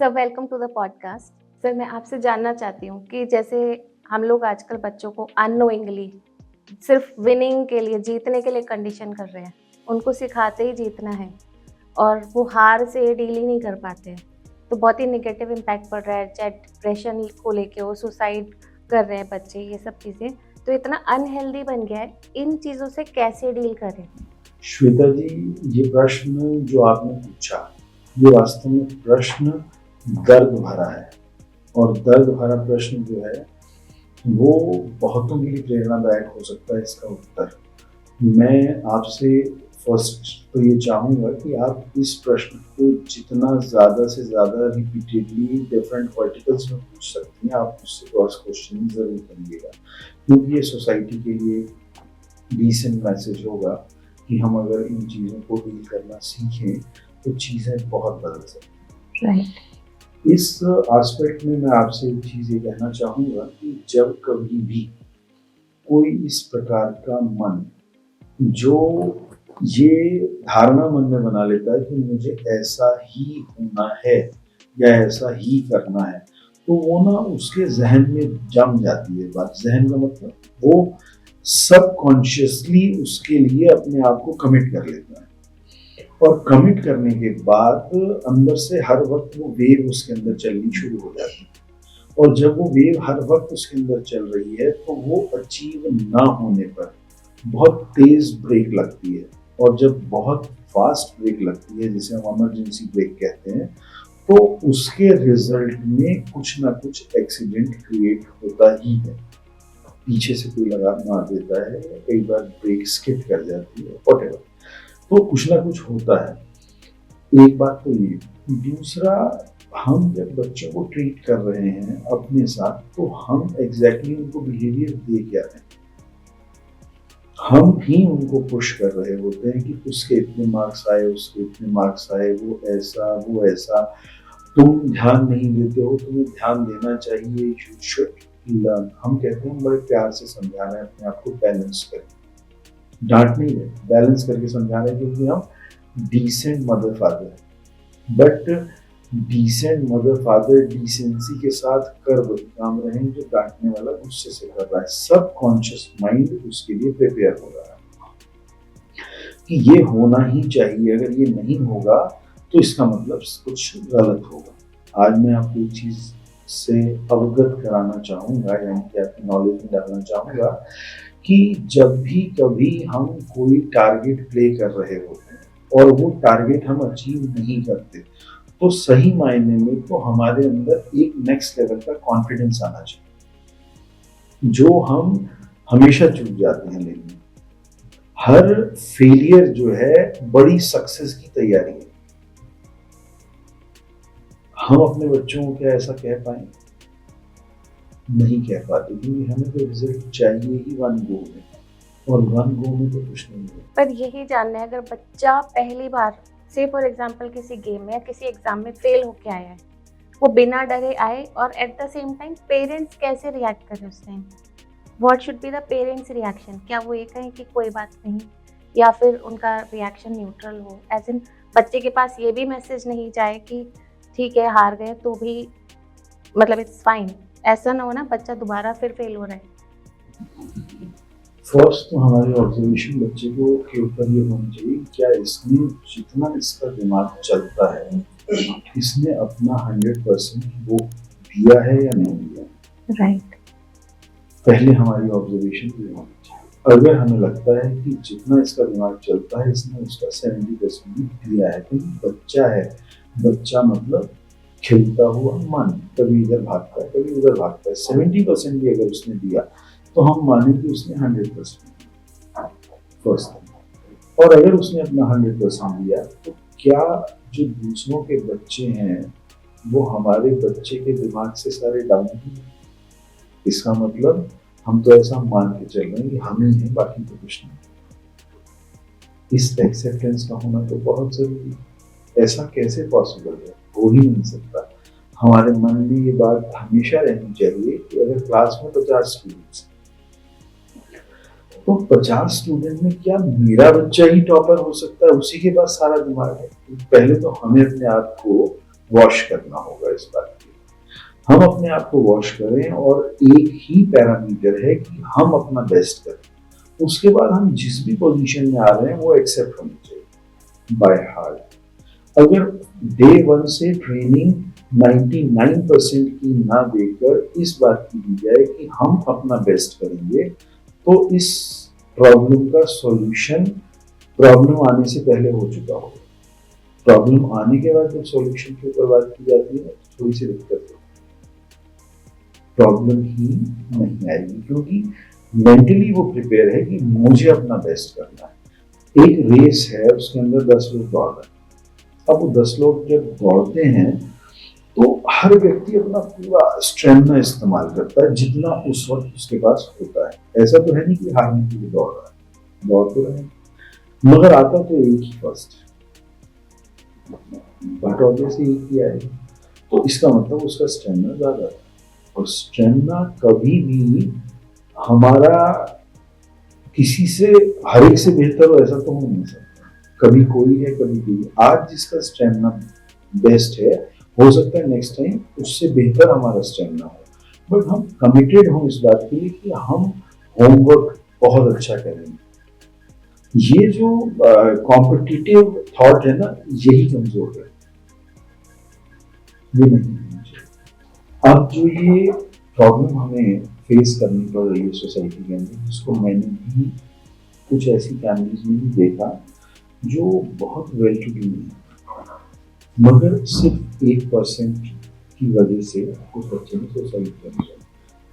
Sir welcome to the podcast. Sir मैं आपसे जानना चाहती हूँ कि जैसे हम लोग आजकल बच्चों को अननोइंगली सिर्फ विनिंग के लिए, जीतने के लिए कंडीशन कर रहे हैं। उनको सिखाते ही जीतना है और वो हार से डील ही नहीं कर पाते हैं, तो बहुत ही नेगेटिव इम्पैक्ट पड़ रहा है। चाहे डिप्रेशन को लेके वो सुसाइड कर रहे हैं बच्चे, ये सब चीज़ें तो इतना अनहेल्दी बन गया है। इन चीज़ों से कैसे डील करें? श्वेता जी, ये प्रश्न जो आपने पूछा, ये वास्तव में प्रश्न दर्द भरा है। और दर्द भरा प्रश्न जो है वो बहुतों के लिए प्रेरणादायक हो सकता है। इसका उत्तर मैं आपसे फर्स्ट तो ये चाहूँगा कि आप इस प्रश्न को जितना ज़्यादा से ज़्यादा रिपीटेडली डिफरेंट वर्टिकल्स में पूछ सकती हैं, आप मुझसे क्रॉस क्वेश्चन ज़रूर करिएगा, क्योंकि ये सोसाइटी के लिए डिसेंट मैसेज होगा कि हम अगर इन चीज़ों को डील करना सीखें तो चीज़ें बहुत बदल सकती हैं। राइट। इस एस्पेक्ट में मैं आपसे एक चीज़ ये कहना चाहूँगा कि जब कभी भी कोई इस प्रकार का मन जो ये धारणा मन में बना लेता है कि मुझे ऐसा ही होना है या ऐसा ही करना है, तो वो ना उसके जहन में जम जाती है बात। जहन का मतलब वो सबकॉन्शियसली उसके लिए अपने आप को कमिट कर लेता है, और कमिट करने के बाद अंदर से हर वक्त वो वेव उसके अंदर चलनी शुरू हो जाती है। और जब वो वेव हर वक्त उसके अंदर चल रही है तो वो अचीव ना होने पर बहुत तेज ब्रेक लगती है, और जब बहुत फास्ट ब्रेक लगती है, जिसे हम इमरजेंसी ब्रेक कहते हैं, तो उसके रिजल्ट में कुछ ना कुछ एक्सीडेंट क्रिएट होता ही है। पीछे से कोई लगा मार देता है, कई बार ब्रेक स्किप कर जाती है, व्हाटएवर, तो कुछ ना कुछ होता है। एक बात तो ये। दूसरा, हम जब बच्चों को ट्रीट कर रहे हैं अपने साथ, तो हम एग्जैक्टली उनको बिहेवियर दे क्या रहे हैं? हम भी उनको पुश कर रहे होते हैं कि उसके इतने मार्क्स आए, उसके इतने मार्क्स आए, वो ऐसा वो ऐसा, तुम ध्यान नहीं देते हो, तुम्हें ध्यान देना चाहिए, यू शुड लर्न। हम कहते हैं, बड़े प्यार से समझा रहे हैं अपने आप को, बैलेंस करें, डांट नहीं रहे, बैलेंस करके समझा रहे हैं, क्योंकि हम डिसेंट मदर फादर है। But decent mother father decency के साथ कर वही काम रहे हैं जो डांटने वाला गुस्से से कर रहा है। सब कॉन्शियस माइंड उसके लिए प्रिपेयर हो रहा है कि ये होना ही चाहिए, अगर ये नहीं होगा तो इसका मतलब कुछ गलत होगा। आज मैं आपको एक चीज से अवगत कराना चाहूँगा, यानी कि आपकी नॉलेज में डालना चाहूँगा कि जब भी कभी हम कोई टारगेट प्ले कर रहे होते हैं और वो टारगेट हम अचीव नहीं करते, तो सही मायने में तो हमारे अंदर एक नेक्स्ट लेवल का कॉन्फिडेंस आना चाहिए, जो हम हमेशा चूक जाते हैं। लेकिन हर फेलियर जो है बड़ी सक्सेस की तैयारी है। हम अपने बच्चों को क्या ऐसा कह पाए? नहीं कह पाते, क्योंकि हमें तो रिजल्ट चाहिए ही वन गो में, और वन गो में तो कुछ नहीं है। पर यही जानना है, अगर बच्चा पहली बार से फॉर एग्जांपल किसी गेम में या किसी एग्जाम में फेल होके आया है, वो बिना डरे आए और at the same time parents कैसे रिएक्ट करें उस time? What should be the parents reaction? क्या वो ये कहें कि कोई बात नहीं, या फिर उनका रिएक्शन न्यूट्रल हो, एज इन बच्चे के पास ये भी मैसेज नहीं जाए कि ठीक है हार गए तो भी मतलब इट्स फाइन, ऐसा ना हो ना बच्चा दोबारा फिर फेल हो रहा है। फर्स्ट तो हमारी ऑब्जर्वेशन बच्चे को के ऊपर ये होनी चाहिए, क्या इसने, जितना इसका दिमाग चलता है, इसने अपना 100% वो दिया है या नहीं दिया? राइट। पहले हमारी ऑब्जर्वेशन ये होनी चाहिए। अगर हमें लगता है कि जितना इसका दिमाग चलता है इसने उसका 70% भी दिया है, क्योंकि बच्चा है, बच्चा मतलब खिलता हुआ मन, कभी इधर भागता है कभी उधर भागता है, 70% भी अगर उसने दिया तो हम माने कि उसने 100% फर्स्ट। और अगर उसने अपना 100% दिया, तो क्या जो दूसरों के बच्चे हैं वो हमारे बच्चे के दिमाग से सारे डाउन ही? इसका मतलब हम तो ऐसा मान के चल रहे हैं कि हम ही हैं, बाकी तो कुछ नहीं। इस एक्सेप्टेंस का होना तो बहुत जरूरी है। ऐसा कैसे पॉसिबल है? हो ही नहीं सकता। हमारे मन में ये बात हमेशा रहनी चाहिए कि अगर क्लास में 50 स्टूडेंट्स, तो 50 स्टूडेंट में क्या मेरा बच्चा ही टॉपर हो सकता है? उसी के पास सारा दिमाग है। पहले तो हमें अपने आप को वॉश करना होगा इस बात के लिए। हम अपने आप को वॉश करें और एक ही पैरामीटर है कि हम अपना बेस्ट करें। उसके बाद हम जिस भी पोजीशन में आ रहे हैं वो एक्सेप्ट होनी चाहिए बाय हार्ट। अगर डे वन से ट्रेनिंग 99% की ना देकर इस बात की दी जाए कि हम अपना बेस्ट करेंगे, तो इस प्रॉब्लम का सॉल्यूशन प्रॉब्लम आने से पहले हो चुका होगा। प्रॉब्लम आने के बाद जब सॉल्यूशन के ऊपर बात की जाती है तो थोड़ी सी दिक्कत होती है, प्रॉब्लम ही नहीं आएगी, क्योंकि मेंटली वो प्रिपेयर है कि मुझे अपना बेस्ट करना है। एक रेस है, उसके अंदर 10 लोग दौड़ रहे हैं। अब वो 10 लोग जब दौड़ते हैं तो हर व्यक्ति अपना पूरा स्ट्रेंथ इस्तेमाल करता है जितना उस वक्त उसके पास होता है। ऐसा तो है नहीं कि हारने के लिए दौड़ रहा है, दौड़ तो रहे, मगर आता तो एक ही फर्स्ट, बट ऑब्वियसली एक ही आएगा। तो इसका मतलब उसका स्टेमिना ज्यादा है, और स्टेमिना कभी भी हमारा किसी से हर एक से बेहतर हो ऐसा तो हो नहीं सकता। कभी कोई है कभी कोई। आज जिसका स्टेमिना बेस्ट है, हो सकता है नेक्स्ट टाइम उससे बेहतर हमारा स्टेमिना हो, बट हम कमिटेड हों इस बात के लिए कि हम होमवर्क बहुत अच्छा करेंगे। ये जो कॉम्पिटिटिव थॉट है ना, यही कमजोर है, ये नहीं होना चाहिए। अब जो ये प्रॉब्लम हमें फेस करनी पड़ रही है सोसाइटी के अंदर, जिसको मैंने भी कुछ ऐसी फैमिलीज में भी देखा जो बहुत वेल टू डू है, मगर सिर्फ 1% की वजह से उस बच्चे ने सुसाइड कर लिया।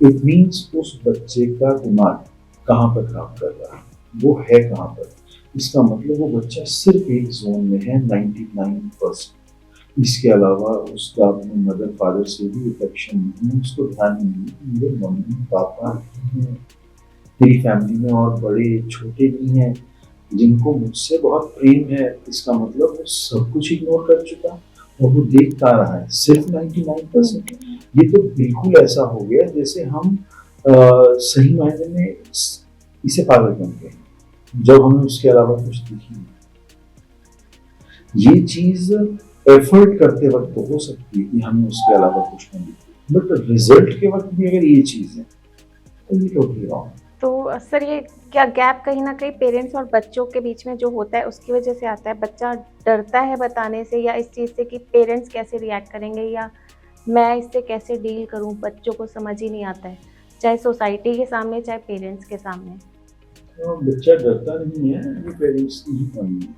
इट मीन्स उस बच्चे का दिमाग कहाँ पर काम कर रहा है, वो है कहाँ पर। इसका मतलब वो बच्चा सिर्फ एक जोन में है 99%। इसके अलावा उसका अपने मदर फादर से भी अफेक्शन नहीं है, उसको ध्यान नहीं है मेरे मम्मी पापा हैं, मेरी फैमिली में और बड़े छोटे भी हैं जिनको मुझसे बहुत प्रेम है। इसका मतलब वो सब कुछ इग्नोर कर चुका और वो देख पा रहा है सिर्फ 99%। ये तो बिल्कुल ऐसा हो गया जैसे हम सही मायने में इसे पागल बन गए जब हमें उसके अलावा कुछ दिखी नहीं। ये चीज एफर्ट करते वक्त तो हो सकती है कि हमें उसके अलावा कुछ नहीं दिखे, बट रिजल्ट के वक्त भी अगर ये चीज है तो ये टोटली रॉन्ग है। तो सर ये क्या गैप कहीं न कहीं पेरेंट्स और बच्चों के बीच में जो होता है उसकी वजह से आता है? बच्चा डरता है बताने से या इस चीज़ से कि पेरेंट्स कैसे रिएक्ट करेंगे या मैं इससे कैसे डील करूँ, बच्चों को समझ ही नहीं आता है, चाहे सोसाइटी के सामने, चाहे पेरेंट्स के सामने। तो बच्चा डरता नहीं है, ये पेरेंट्स की ही कमी है।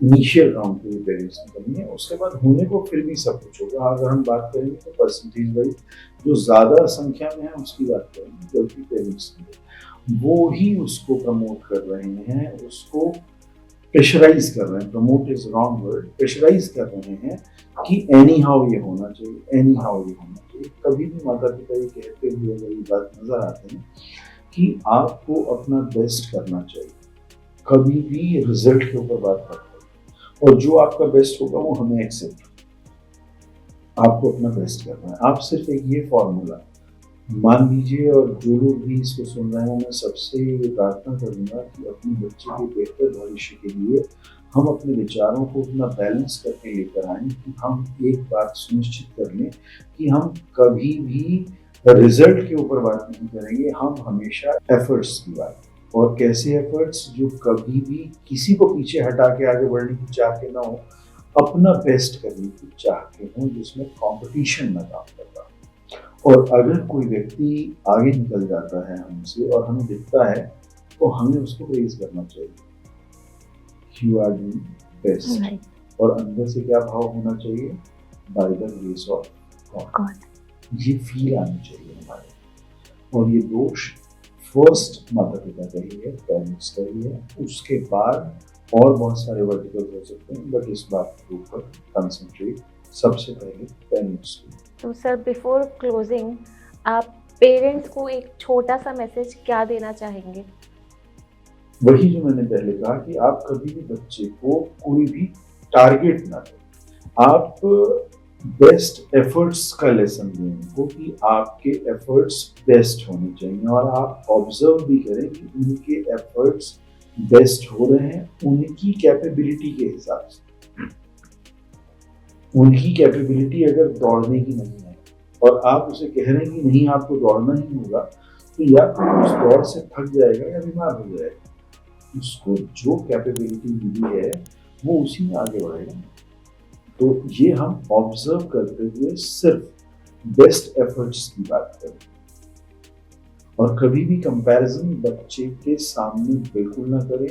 इनिशियल राउंड पे ये पेरेंट्स की कमी है, उसके बाद होने को फिर भी सब कुछ होगा। अगर हम बात करेंगे तो परसेंटेज वाइज जो ज्यादा संख्या में है उसकी बात करेंगे, गलती पेरेंट्स की है। वो ही उसको प्रमोट कर रहे हैं, उसको प्रेशराइज कर रहे हैं। Promote is wrong word, pressurise कर रहे हैं कि एनी हाउ ये होना चाहिए, एनी हाउ ये होना चाहिए। कभी भी माता पिता ये कहते हुए अगर ये बात नजर आते हैं कि आपको अपना बेस्ट करना चाहिए, कभी भी रिजल्ट के ऊपर बात करते हैं, और जो आपका बेस्ट होगा वो हमें एक्सेप्ट, आपको अपना बेस्ट करना है। आप सिर्फ एक ये फॉर्मूला मान लीजिए, और जो लोग भी इसको सुन रहे हैं मैं सबसे ये प्रार्थना करूंगा कि अपने बच्चे के बेहतर भविष्य के लिए हम अपने विचारों को उतना बैलेंस करके लेकर आए कि हम एक बात सुनिश्चित कर लें कि हम कभी भी रिजल्ट के ऊपर बात नहीं करेंगे, हम हमेशा एफर्ट्स की बात। और कैसे एफर्ट्स जो कभी भी किसी को पीछे हटा के आगे बढ़ने की चाह के ना हो, अपना बेस्ट करने की चाह के हो, जिसमें कंपटीशन ना काम कर रहा। और अगर कोई व्यक्ति आगे निकल जाता है हमसे और हमें दिखता है तो हमें उसको प्रेज करना चाहिए, यू आर डूइंग बेस्ट। और अंदर से क्या भाव होना चाहिए, by the grace of God, ये फील आनी चाहिए हमारे। और ये दोष फर्स्ट माता पिता का ही है, पेरेंट्स का ही है। उसके बाद और बहुत सारे वर्टिकल्स हो सकते हैं, बट इस बात के ऊपर कंसंट्रेट सबसे पहले पेरेंट्स को। तो सर बिफोर क्लोजिंग आप पेरेंट्स को एक छोटा सा मैसेज क्या देना चाहेंगे? वही जो मैंने पहले कहा कि आप कभी भी बच्चे को कोई भी टारगेट ना दें, आप बेस्ट एफर्ट्स का लेसन दें उनको कि आपके एफर्ट्स बेस्ट होने चाहिए, और आप ऑब्जर्व भी करें कि उनके एफर्ट्स बेस्ट हो रहे हैं उनकी कैपेबिलिटी के हिसाब से। उनकी कैपेबिलिटी अगर दौड़ने की नहीं है और आप उसे कह रहे हैं कि नहीं आपको दौड़ना ही होगा, तो या तो उस दौड़ से थक जाएगा या बीमार हो जाएगा। उसको जो कैपेबिलिटी मिली है वो उसी में आगे बढ़ेगा। तो ये हम ऑब्जर्व करते हुए सिर्फ बेस्ट एफर्ट्स की बात करें, और कभी भी कंपैरिजन बच्चे के सामने बिल्कुल ना करें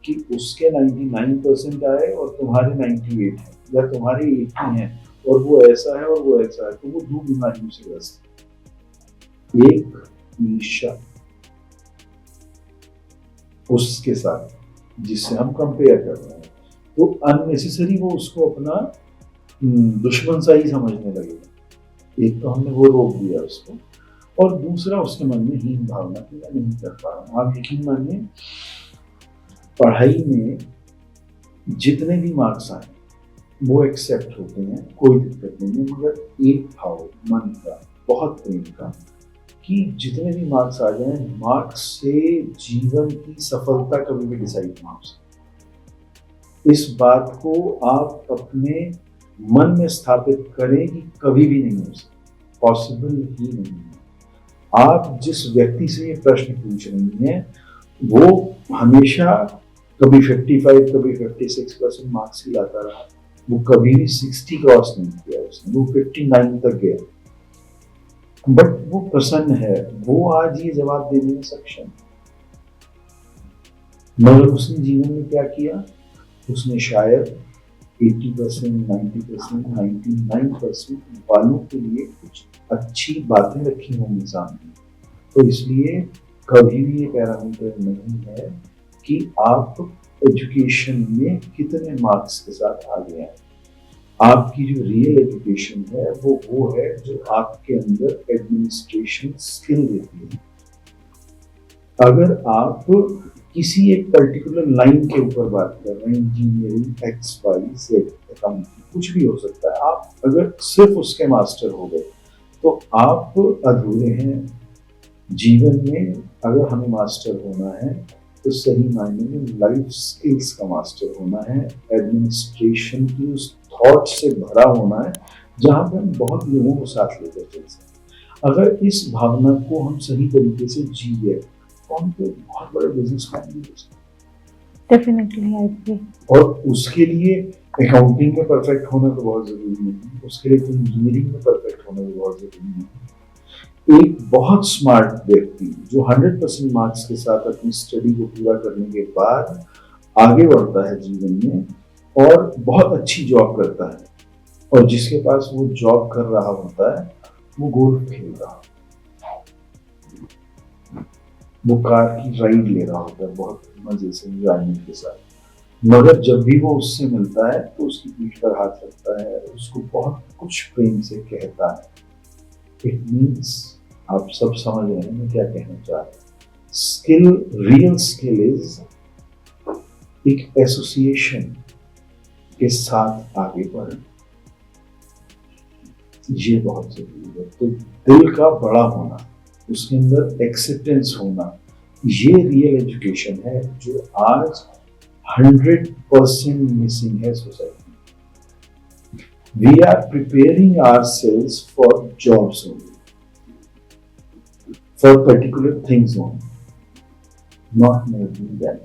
कि उसके 99% आए और तुम्हारे 98 है, या तुम्हारे 80 हैं और वो ऐसा है और वो ऐसा है, तो वो दो बीमारियों से ग्रस्त है। एक ईर्ष्या उसके साथ जिससे हम कंपेयर कर रहे हैं, तो अननेसेसरी वो उसको अपना दुश्मन सा ही समझने लगेगा। एक तो हमने वो रोक दिया उसको, और दूसरा उसके मन में हीन भावना कि मैं नहीं कर पा रहा हूँ। आप यकीन मानिए, पढ़ाई में जितने भी मार्क्स आए वो एक्सेप्ट होते हैं, कोई दिक्कत नहीं है, मगर एक भाव मन का, बहुत प्रेम का, कि जितने भी मार्क्स आ जाए, मार्क्स से जीवन की सफलता कभी भी डिसाइड ना हो सकती। इस बात को आप अपने मन में स्थापित करें कि कभी भी नहीं हो सकती, पॉसिबल ही नहीं है। आप जिस व्यक्ति से ये प्रश्न पूछ रही हैं वो हमेशा कभी 55 कभी 56% मार्क्स ही लाता रहा, वो कभी भी 60 क्रॉस नहीं किया उसने, वो 59 तक गया, बट वो प्रसन्न है, वो आज ये जवाब देने में सक्षम। मगर उसने जीवन में क्या किया? उसने शायद 80%, 90%, 99% वालों के लिए कुछ अच्छी बातें रखी होंगी सामने। तो इसलिए कभी भी ये पैरामीटर नहीं है कि आप एजुकेशन में कितने मार्क्स के साथ आगे हैं। आपकी जो रियल एजुकेशन है वो है जो आपके अंदर एडमिनिस्ट्रेशन स्किल देती है। अगर आप किसी एक पर्टिकुलर लाइन के ऊपर बात कर रहे हैं, इंजीनियरिंग, XYZ, अकाउंटिंग, कुछ भी हो सकता है, आप अगर सिर्फ उसके मास्टर हो गए तो आप अधूरे हैं। जीवन में अगर हमें मास्टर होना है तो सही मायने में लाइफ स्किल्स का मास्टर होना है, एडमिनिस्ट्रेशन की उस थॉट से भरा होना है जहाँ पे हम बहुत लोगों को साथ लेकर चल सकते। अगर इस भावना को हम सही तरीके से जिए तो हम तो बहुत बड़े बिजनेसमैन भी हो सकते। Definitely I agree. और उसके लिए अकाउंटिंग में परफेक्ट होना तो बहुत जरूरी नहीं है, उसके लिए तो इंजीनियरिंग में परफेक्ट होना भी बहुत जरूरी नहीं है। एक बहुत स्मार्ट व्यक्ति जो 100% मार्क्स के साथ अपनी स्टडी को पूरा करने के बाद आगे बढ़ता है जीवन में और बहुत अच्छी जॉब करता है, और जिसके पास वो जॉब कर रहा होता है वो गोल्फ खेल रहा होता है, वो कार की राइड ले रहा होता है बहुत मजे से, एंजॉयमेंट के साथ, मगर जब भी वो उससे मिलता है तो उसकी पीठ पर हाथ रखता है, उसको बहुत कुछ प्रेम से कहता है। इट मीन्स आप सब समझ रहे हैं मैं क्या कहना चाह रहा हूँ। स्किल, रियल स्किल इज एक एसोसिएशन के साथ आगे बढ़ना, ये बहुत जरूरी है। तो दिल का बड़ा होना, उसके अंदर एक्सेप्टेंस होना, ये रियल एजुकेशन है जो आज 100% मिसिंग है society. We are preparing ourselves for jobs only, for particular things only, not more than that.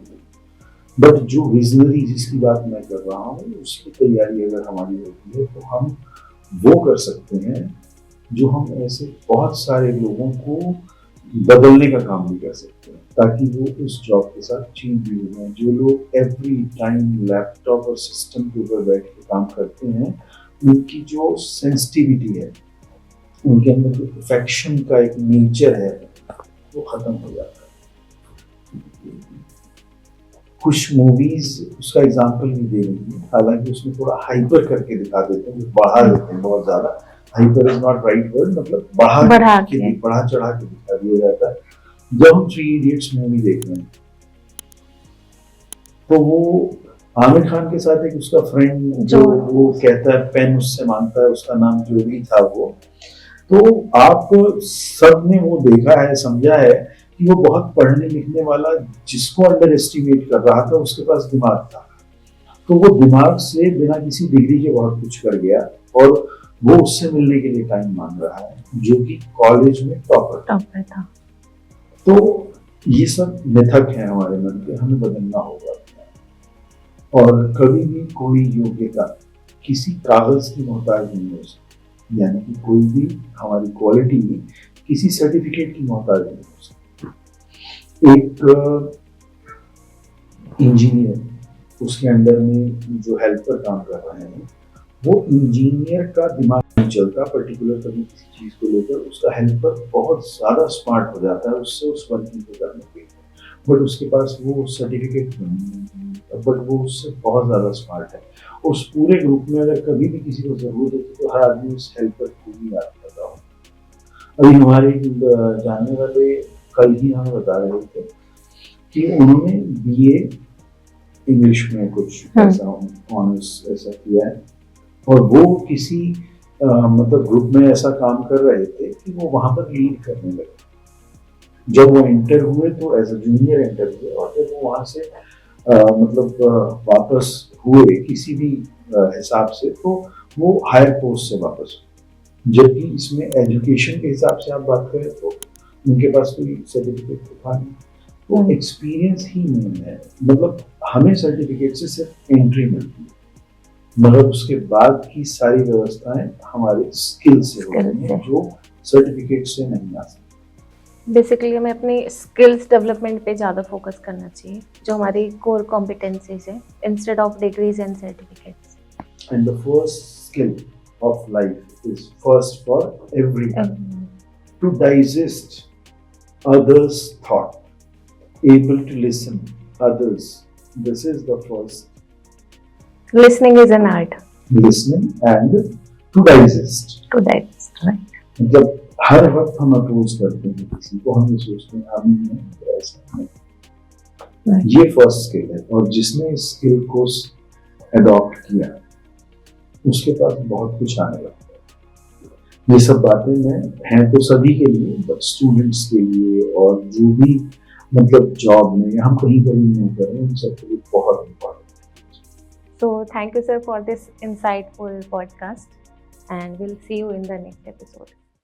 But जो विजनरी जिसकी बात मैं कर रहा हूँ उसकी तैयारी अगर हमारी होती है तो हम वो कर सकते हैं जो हम ऐसे बहुत सारे लोगों को बदलने का काम भी कर सकते हैं, ताकि वो उस जॉब के साथ चेंज भी हो जाए। जो लोग एवरी टाइम लैपटॉप और सिस्टम के ऊपर बैठ के काम करते हैं, उनकी जो सेंसिटिविटी है, उनके अंदर जो परफेक्शन का एक नेचर है वो खत्म हो जाता है। कुछ मूवीज उसका एग्जाम्पल भी दे रही है, हालांकि उसमें थोड़ा हाइपर करके दिखा देते हैं, बढ़ा देते हैं बहुत ज्यादा। Hyper is not right word, मतलब बढ़ा चढ़ा के दिखा दिया जाता है। जब हम 3 इडियट्स मूवी देख रहे हैं तो वो आमिर खान के साथ एक उसका फ्रेंड जो वो कहता है पेन उससे मांगता है, उसका नाम जो भी था वो, तो आप सब ने वो देखा है, समझा है कि वो बहुत पढ़ने लिखने वाला जिसको अंडर एस्टिमेट कर रहा था उसके पास दिमाग था, तो वो दिमाग से बिना किसी डिग्री के बहुत कुछ कर गया और वो उससे मिलने के लिए टाइम मांग रहा है, जो कि कॉलेज में टॉपर था। तो ये सब मिथक है हमारे मन के, हमें बदलना होगा। और कभी भी कोई योग्यता किसी कागज की मोहताज नहीं हो सकती, यानी कि कोई भी हमारी क्वालिटी किसी सर्टिफिकेट की मोहताज नहीं हो सकती। एक इंजीनियर, उसके अंडर में जो हेल्पर काम कर रहे हैं, वो इंजीनियर का दिमाग नहीं चलता पर्टिकुलर कभी किसी चीज को लेकर, उसका हेल्पर बहुत ज्यादा स्मार्ट हो जाता है उससे उस वर्किंग को करने के लिए, बट उसके पास वो सर्टिफिकेट नहीं है, बट वो उससे बहुत ज्यादा स्मार्ट है। उस पूरे ग्रुप में अगर कभी भी किसी को जरूरत होती तो हर आदमी उस हेल्पर को ही याद कर रहा हो। अभी हमारे जानने वाले कल ही हमें बता रहे थे कि उन्होंने बीए इंग्लिश में कुछ ऐसा ऑनर्स ऐसा किया है, और वो किसी मतलब ग्रुप में ऐसा काम कर रहे थे कि वो वहां पर लीड करने लगे। जब वो एंटर हुए तो एज अ जूनियर एंटर हुए, और फिर वो वहां से मतलब वापस हुए किसी भी हिसाब से, तो वो हायर पोस्ट से वापस हुए। जबकि इसमें एजुकेशन के हिसाब से आप बात करें तो उनके पास कोई सर्टिफिकेट तो था नहीं, तो एक्सपीरियंस ही नहीं है। मतलब हमें सर्टिफिकेट से सिर्फ एंट्री मिलती है, मगर उसके बाद की सारी व्यवस्थाएं हमारे स्किल से होती हैं, जो सर्टिफिकेट से नहीं आ सकती। बेसिकली हमें अपनी स्किल्स डेवलपमेंट पे ज़्यादा फोकस करना चाहिए, जो हमारी कोर कॉम्पिटेंसीज है, instead of degrees and certificates. And the first skill of life is first for everyone to digest others thought, able to listen others. This is the first. Listening is an art. Listening and to digest. To digest, right? मतलब हर वक्त हम approach करते हैं किसी को, हम ये सोचते हैं हम नहीं ऐसा नहीं। ये फर्स्ट स्किल है, और जिसने इस स्किल को अडॉप्ट किया उसके पास बहुत कुछ आने लगता है। ये सब बातें हैं तो सभी के लिए, बट स्टूडेंट्स के लिए और जो भी मतलब जॉब में या हम कहीं पर भी नहीं कर रहे हैं, उन सबके लिए बहुत important. So thank you sir for this insightful podcast, and we'll see you in the next episode.